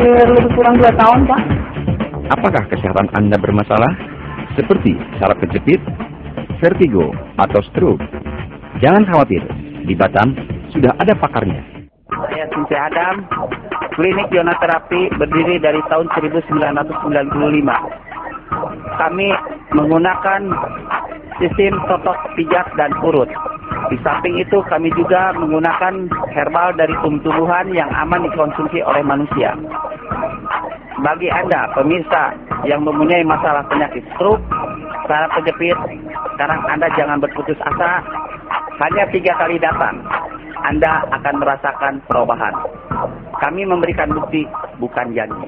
hampir lebih kurang 2 tahun, Pak. Apakah kesehatan Anda bermasalah? Seperti saraf kejepit, vertigo, atau stroke? Jangan khawatir, di Batam sudah ada pakarnya. Saya Sinse Adam, klinik ionoterapi berdiri dari tahun 1995. Kami menggunakan sistem totok pijat dan urut. Di samping itu kami juga menggunakan herbal dari tumbuhan yang aman dikonsumsi oleh manusia. Bagi Anda pemirsa yang mempunyai masalah penyakit stroke, saraf kejepit, sekarang Anda jangan berputus asa. Hanya 3 kali datang, Anda akan merasakan perubahan. Kami memberikan bukti, bukan janji.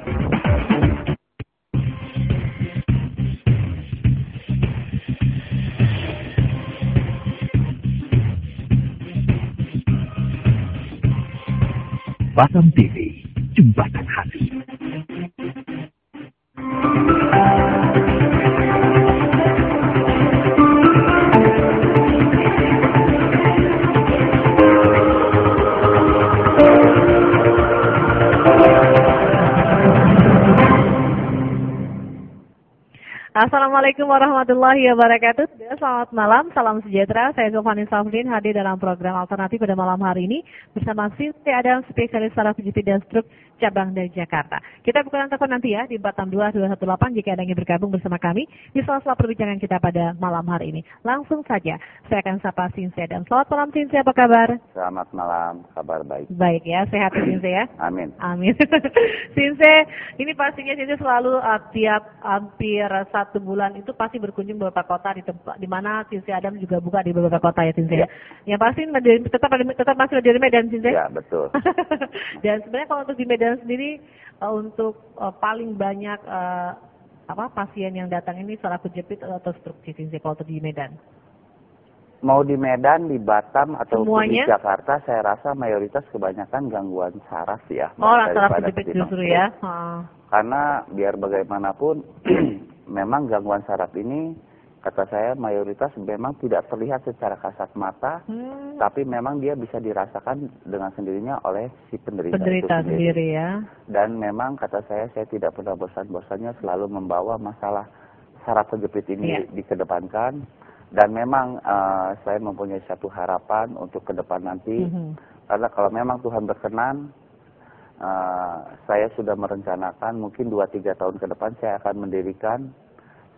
Batam TV, Jembatan Hati. Assalamualaikum warahmatullahi wabarakatuh. Selamat malam, salam sejahtera. Saya Zulfani Safrin hadir dalam program alternatif pada malam hari ini bersama Sinse Adam, spesialis saraf kejepit dan stroke cabang dari Jakarta. Kita bukan telepon nanti ya di 46218 jika Anda ingin bergabung bersama kami di sela-sela perbincangan kita pada malam hari ini. Langsung saja saya akan sapa Sinse Adam. Selamat malam Sinse, apa kabar? Selamat malam, kabar baik. Baik ya, sehat Sinse ya? Amin. Amin. Sinse, ini pastinya Sinse selalu tiap hampir 1 bulan itu pasti berkunjung beberapa kota di tempat di mana Sinse Adam juga buka di beberapa kota ya Sinse. Ya. Yang pasti tetap masih di Medan Sinse. Ya, betul. Dan sebenarnya kalau untuk di Medan sendiri untuk paling banyak pasien yang datang ini saraf kejepit atau stroke Sinse kalau untuk di Medan. Mau di Medan, di Batam atau di semuanya? Jakarta, saya rasa mayoritas kebanyakan gangguan saraf ya. Oh, saraf kejepit justru ya. Karena biar bagaimanapun memang gangguan saraf ini kata saya mayoritas memang tidak terlihat secara kasat mata, tapi memang dia bisa dirasakan dengan sendirinya oleh si penderita itu sendiri ya. Dan memang kata saya tidak pernah bosan-bosannya selalu membawa masalah saraf kejepit ini dikedepankan. Dan memang saya mempunyai satu harapan untuk ke depan nanti, karena kalau memang Tuhan berkenan, saya sudah merencanakan mungkin 2-3 tahun ke depan saya akan mendirikan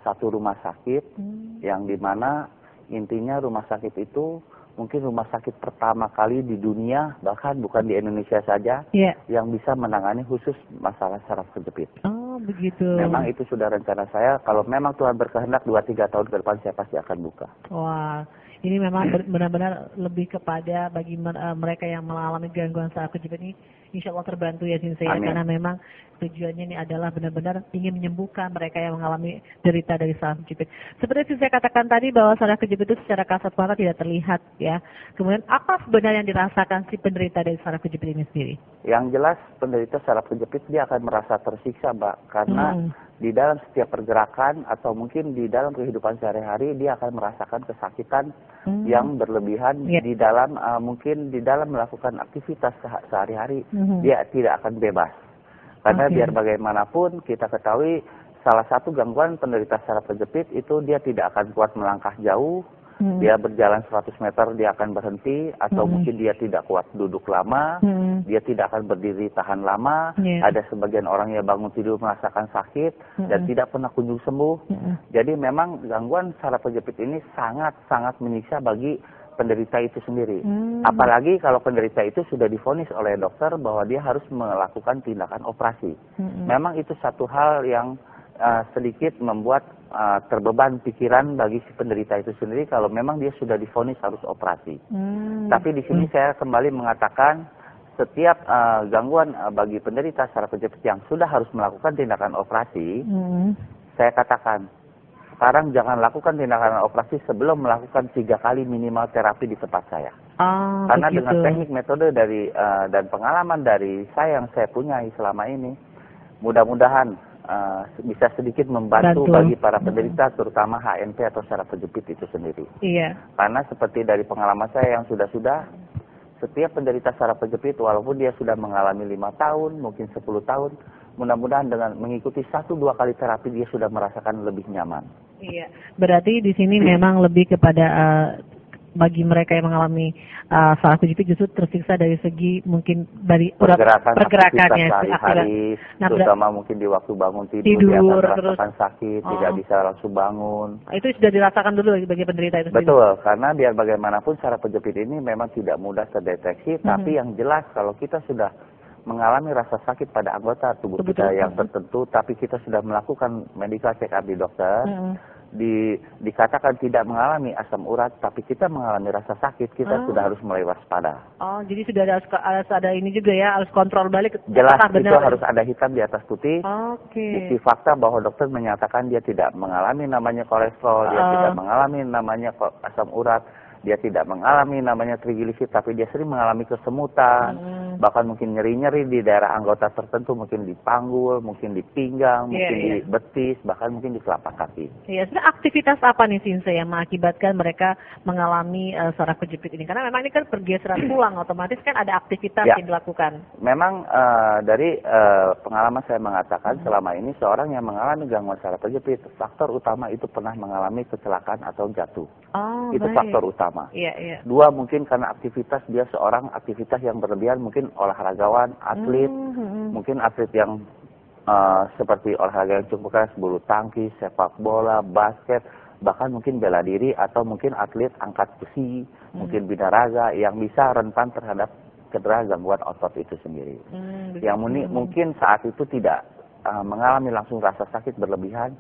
satu rumah sakit yang dimana intinya rumah sakit itu mungkin rumah sakit pertama kali di dunia, bahkan bukan di Indonesia saja, yang bisa menangani khusus masalah saraf kejepit. Oh, begitu. Memang itu sudah rencana saya, kalau memang Tuhan berkehendak 2-3 tahun ke depan saya pasti akan buka. Wah, ini memang benar-benar lebih kepada bagi mereka yang mengalami gangguan saraf kejepit ini, insya Allah terbantu ya Sinse ya, karena memang tujuannya ini adalah benar-benar ingin menyembuhkan mereka yang mengalami derita dari saraf kejepit. Seperti saya katakan tadi bahwa saraf kejepit itu secara kasat mata tidak terlihat ya. Kemudian apa sebenarnya yang dirasakan si penderita dari saraf kejepit ini sendiri? Yang jelas penderita saraf kejepit dia akan merasa tersiksa, Mbak, karena di dalam setiap pergerakan atau mungkin di dalam kehidupan sehari-hari dia akan merasakan kesakitan yang berlebihan di dalam mungkin di dalam melakukan aktivitas sehari-hari dia tidak akan bebas. Karena biar bagaimanapun kita ketahui salah satu gangguan penderita saraf kejepit itu dia tidak akan kuat melangkah jauh. Dia berjalan 100 meter dia akan berhenti atau mungkin dia tidak kuat duduk lama, dia tidak akan berdiri tahan lama. Ada sebagian orang yang bangun tidur merasakan sakit dan tidak pernah kunjung sembuh. Jadi memang gangguan saraf kejepit ini sangat-sangat menyiksa bagi penderita itu sendiri. Apalagi kalau penderita itu sudah divonis oleh dokter bahwa dia harus melakukan tindakan operasi. Memang itu satu hal yang sedikit membuat terbeban pikiran bagi si penderita itu sendiri kalau memang dia sudah divonis harus operasi. Tapi di sini saya kembali mengatakan setiap gangguan bagi penderita saraf kejepit yang sudah harus melakukan tindakan operasi, saya katakan sekarang jangan lakukan tindakan operasi sebelum melakukan 3 kali minimal terapi di tempat saya. Karena begitu. Dengan teknik metode dari dan pengalaman dari saya yang saya punyai selama ini, mudah-mudahan bisa sedikit membantu bagi para penderita terutama HNP atau saraf kejepit itu sendiri. Karena seperti dari pengalaman saya yang sudah setiap penderita saraf kejepit walaupun dia sudah mengalami 5 tahun, mungkin 10 tahun, mudah-mudahan dengan mengikuti 1-2 kali terapi dia sudah merasakan lebih nyaman. Iya, berarti di sini memang lebih kepada bagi mereka yang mengalami saraf kejepit justru tersiksa dari segi mungkin dari pergerakannya sehari-hari, terutama mungkin di waktu bangun tidur dia akan merasakan sakit, tidak bisa langsung bangun. Itu sudah dirasakan dulu bagi penderita itu sendiri? Betul, karena biar bagaimanapun saraf kejepit ini memang tidak mudah terdeteksi, tapi yang jelas kalau kita sudah mengalami rasa sakit pada anggota tubuh kita yang tertentu, tapi kita sudah melakukan medical check up di dokter, dikatakan tidak mengalami asam urat, tapi kita mengalami rasa sakit, kita sudah harus mulai waspada. Oh, jadi sudah harus ada ini juga ya, harus kontrol balik. Jelas, itu harus ada hitam di atas putih. Oke. Bukti fakta bahwa dokter menyatakan dia tidak mengalami namanya kolesterol, dia tidak mengalami namanya asam urat, dia tidak mengalami namanya triglycerid, tapi dia sering mengalami kesemutan, bahkan mungkin nyeri-nyeri di daerah anggota tertentu, mungkin di panggul, mungkin di pinggang, mungkin di betis, bahkan mungkin di telapak kaki. Iya, sebenarnya aktivitas apa nih Sinse yang mengakibatkan mereka mengalami saraf kejepit ini? Karena memang ini kan pergeseran tulang, otomatis kan ada aktivitas yang dilakukan. Memang dari pengalaman saya mengatakan selama ini seorang yang mengalami gangguan saraf kejepit, faktor utama itu pernah mengalami kecelakaan atau jatuh. Itu faktor utama. Iya. 2, mungkin karena aktivitas dia seorang aktivitas yang berlebihan, mungkin olahragawan, atlet, mungkin atlet yang seperti olahraga yang cukup keras, bulu tangkis, sepak bola, basket, bahkan mungkin bela diri, atau mungkin atlet angkat besi, mungkin binaraga yang bisa rentan terhadap cedera gangguan otot itu sendiri. Yang mungkin saat itu tidak mengalami langsung rasa sakit berlebihan,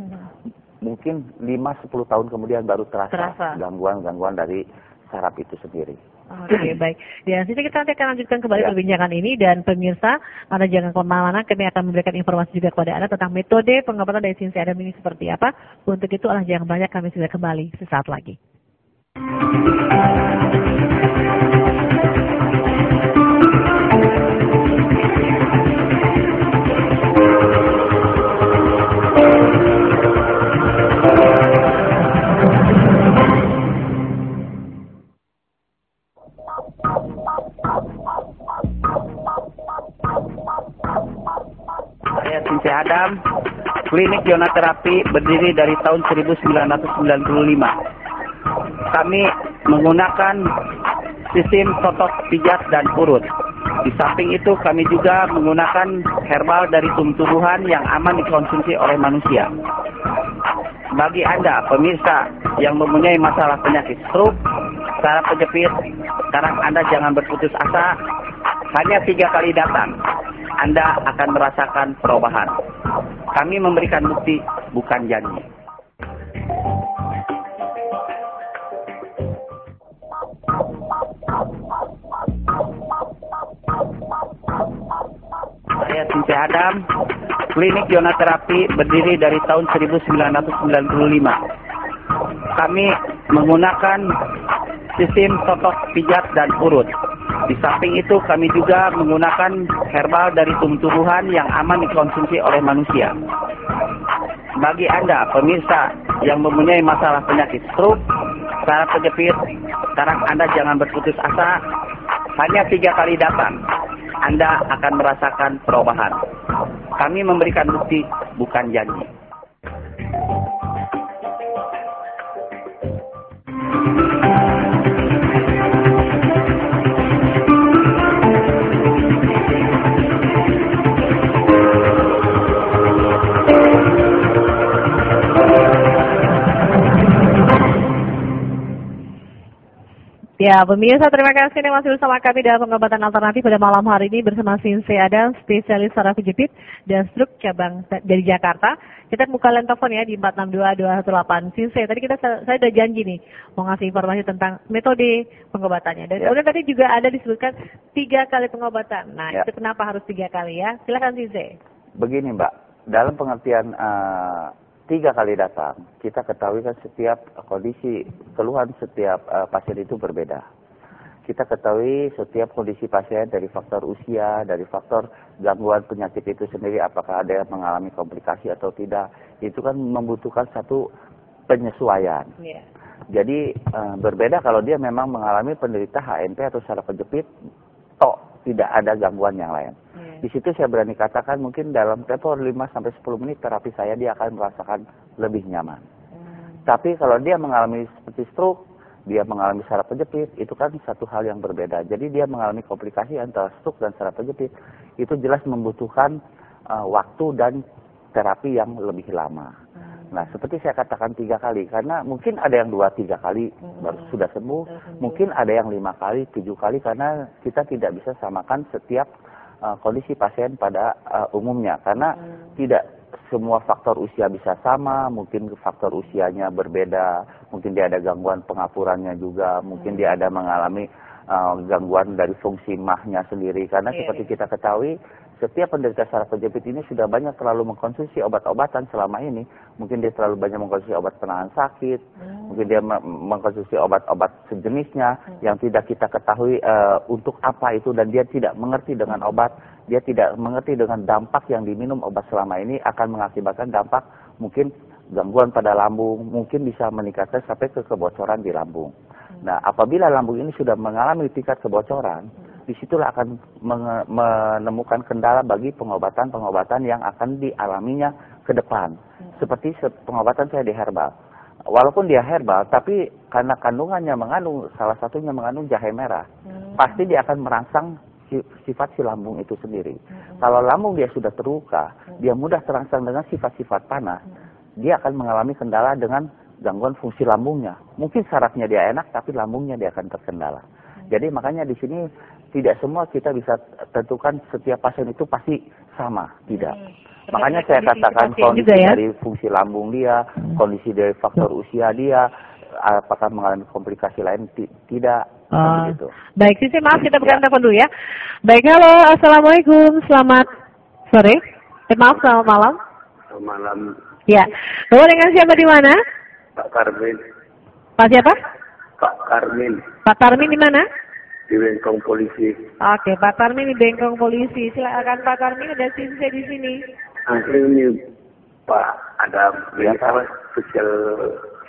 mungkin 5-10 tahun kemudian baru terasa gangguan-gangguan dari saraf itu sendiri. Oke, baik. Dan sini kita nanti akan lanjutkan kembali perbincangan ini, dan pemirsa, Anda jangan kemana-mana, kami akan memberikan informasi juga kepada Anda tentang metode pengobatan dari Sinse Adam ini seperti apa. Untuk itu, jangan banyak, kami sudah kembali sesaat lagi. Saya Sinse Adam, klinik ionaterapi berdiri dari tahun 1995. Kami menggunakan sistem totok pijat dan urut. Di samping itu kami juga menggunakan herbal dari tumbuh-tumbuhan yang aman dikonsumsi oleh manusia. Bagi Anda pemirsa yang mempunyai masalah penyakit stroke, saraf kejepit, sekarang Anda jangan berputus asa. Hanya 3 kali datang, Anda akan merasakan perubahan. Kami memberikan bukti, bukan janji. Saya Sinse Adam, klinik ionaterapi berdiri dari tahun 1995. Kami menggunakan sistem totok pijat dan urut. Di samping itu kami juga menggunakan herbal dari tumbuh-tumbuhan yang aman dikonsumsi oleh manusia. Bagi Anda pemirsa yang mempunyai masalah penyakit stroke, saraf kejepit, sekarang Anda jangan berputus asa. Hanya 3 kali datang, Anda akan merasakan perubahan. Kami memberikan bukti, bukan janji. Ya, pemirsa, terima kasih yang masih bersama kami dalam pengobatan alternatif pada malam hari ini bersama Sinse Adam, spesialis saraf kejepit dan stroke cabang dari Jakarta. Kita buka line telepon ya di 462-218. Sinse, tadi saya udah janji nih mau ngasih informasi tentang metode pengobatannya. Dan kemudian tadi juga ada disebutkan 3 kali pengobatan. Nah, itu kenapa harus 3 kali ya? Silakan Sinse. Begini Mbak, dalam pengertian 3 kali datang, kita ketahui kan setiap kondisi, keluhan setiap pasien itu berbeda. Kita ketahui setiap kondisi pasien dari faktor usia, dari faktor gangguan penyakit itu sendiri, apakah ada yang mengalami komplikasi atau tidak, itu kan membutuhkan satu penyesuaian. Jadi berbeda kalau dia memang mengalami penderita HNP atau saraf kejepit, tidak ada gangguan yang lain. Di situ saya berani katakan mungkin dalam tempo 5-10 menit terapi saya dia akan merasakan lebih nyaman. Tapi kalau dia mengalami seperti stroke, dia mengalami saraf kejepit, itu kan satu hal yang berbeda. Jadi dia mengalami komplikasi antara stroke dan saraf kejepit, itu jelas membutuhkan waktu dan terapi yang lebih lama. Nah, seperti saya katakan 3 kali, karena mungkin ada yang 2-3 kali baru sudah sembuh, mungkin ada yang 5 kali, 7 kali, karena kita tidak bisa samakan setiap kondisi pasien pada umumnya, karena tidak semua faktor usia bisa sama, mungkin faktor usianya berbeda, mungkin dia ada gangguan pengapurannya juga, mungkin dia ada mengalami gangguan dari fungsi mahnya sendiri, karena seperti kita ketahui, setiap penderita saraf kejepit ini sudah banyak terlalu mengkonsumsi obat-obatan selama ini. Mungkin dia terlalu banyak mengkonsumsi obat penahan sakit, mungkin dia mengkonsumsi obat-obat sejenisnya yang tidak kita ketahui untuk apa itu, dan dia tidak mengerti dengan obat, dia tidak mengerti dengan dampak yang diminum obat selama ini akan mengakibatkan dampak mungkin gangguan pada lambung, mungkin bisa meningkatkan sampai ke kebocoran di lambung. Nah, apabila lambung ini sudah mengalami tingkat kebocoran, disitulah akan menemukan kendala bagi pengobatan-pengobatan yang akan dialaminya ke depan. Seperti pengobatan saya di herbal. Walaupun dia herbal, tapi karena kandungannya mengandung, salah satunya mengandung jahe merah, pasti dia akan merangsang sifat si lambung itu sendiri. Kalau lambung dia sudah terluka, dia mudah terangsang dengan sifat-sifat panas, dia akan mengalami kendala dengan gangguan fungsi lambungnya. Mungkin sarafnya dia enak, tapi lambungnya dia akan terkendala. Jadi makanya di sini tidak semua kita bisa tentukan setiap pasien itu pasti sama, tidak. Makanya saya katakan kondisi dari fungsi lambung dia, kondisi dari faktor usia dia, apakah mengalami komplikasi lain, tidak. Begitu. Baik, Sisi, maaf kita bukan telepon dulu ya. Baik, halo, assalamualaikum, selamat sore. Maaf, selamat malam. Selamat malam. Ya, bawa dengan siapa di mana? Pak Karmin. Pak siapa? Pak Karmin. Pak Tarmin di mana? Di Bengkong Polisi. Oke, Pak Tarmin di Bengkong Polisi. Silakan Pak Tarmin, ada Sisi di sini. Ini Pak Adam, ini apa sosial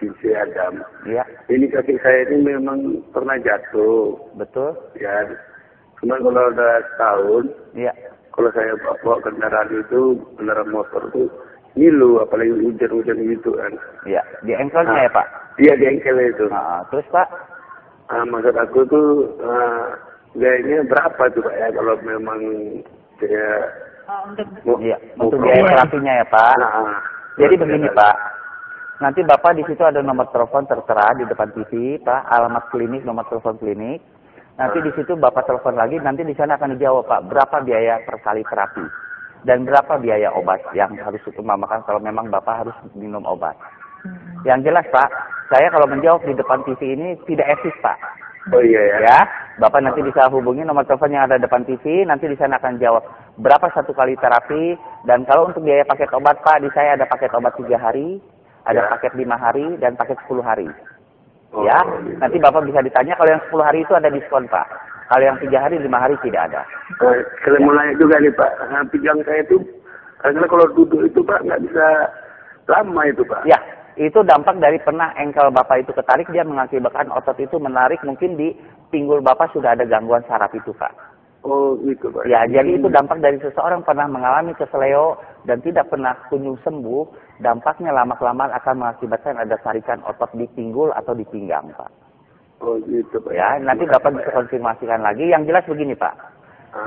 Sisi Adam. Iya. Ini kaki saya ini memang pernah jatuh. Betul. Ya. Cuman kalau udah setahun, Iya. kalau saya bawa kendaraan itu, kendaraan motor itu ngilu, apalagi hujan-hujan gitu kan. Iya, di engkelnya ya Pak? Iya, di engkel itu. Terus Pak? Maksud aku tuh biayanya berapa tuh Pak ya kalau memang saya untuk biaya terapinya ya Pak. Jadi begini Pak, nanti Bapak di situ ada nomor telepon tertera di depan TV Pak, alamat klinik, nomor telepon klinik. Nanti di situ Bapak telepon lagi, nanti di sana akan dijawab Pak, berapa biaya per kali terapi dan berapa biaya obat yang harus diutamakan kalau memang Bapak harus minum obat. Yang jelas Pak, saya kalau menjawab di depan TV ini tidak etis Pak. Oh iya ya. Ya, Bapak nanti bisa hubungi nomor telepon yang ada depan TV, nanti di sana akan jawab berapa satu kali terapi, dan kalau untuk biaya paket obat Pak, di saya ada paket obat 3 hari, ada paket 5 hari, dan paket 10 hari. Ya, nanti Bapak bisa ditanya, kalau yang 10 hari itu ada diskon Pak. Kalau yang 3 hari, 5 hari tidak ada. Kalau mulai juga nih Pak, pinggang saya itu, karena kalau duduk itu Pak nggak bisa lama itu Pak. Ya, itu dampak dari pernah engkel Bapak itu ketarik, dia mengakibatkan otot itu menarik, mungkin di pinggul Bapak sudah ada gangguan saraf itu Pak. Oh gitu Pak. Ya, jadi itu dampak dari seseorang pernah mengalami keseleo dan tidak pernah kunjung sembuh, dampaknya lama-kelamaan akan mengakibatkan ada tarikan otot di pinggul atau di pinggang Pak. Oh gitu Pak. Ya, nanti Bapak bisa konfirmasikan lagi. Yang jelas begini Pak,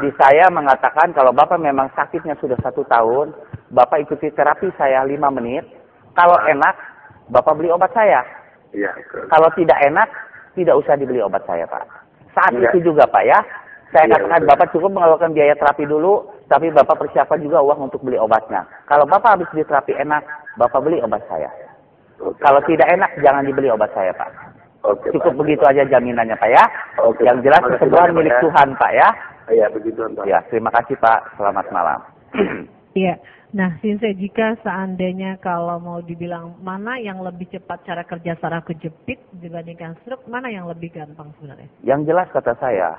di saya mengatakan kalau Bapak memang sakitnya sudah 1 tahun, Bapak ikuti terapi saya 5 menit, kalau enak, Bapak beli obat saya. Iya. Kalau tidak enak, tidak usah dibeli obat saya Pak. Saat itu juga Pak ya, saya katakan Bapak cukup mengeluarkan biaya terapi dulu, tapi Bapak persiapkan juga uang untuk beli obatnya. Kalau Bapak habis beli terapi enak, Bapak beli obat saya. Kalau tidak enak, jangan dibeli obat saya Pak. Cukup begitu aja jaminannya Pak ya. Yang jelas kesembuhan milik Tuhan Pak ya. Iya begitu Pak. Ya, terima kasih Pak. Selamat malam. Iya. Nah, Sinse, jika seandainya kalau mau dibilang mana yang lebih cepat cara kerja saraf kejepit dibandingkan stroke, mana yang lebih gampang sebenarnya? Yang jelas kata saya,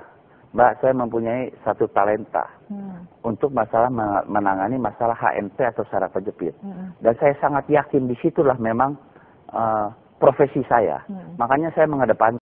Mbak, saya mempunyai satu talenta untuk masalah menangani masalah HNP atau saraf kejepit. Dan saya sangat yakin disitulah memang profesi saya. Makanya saya mengedepankan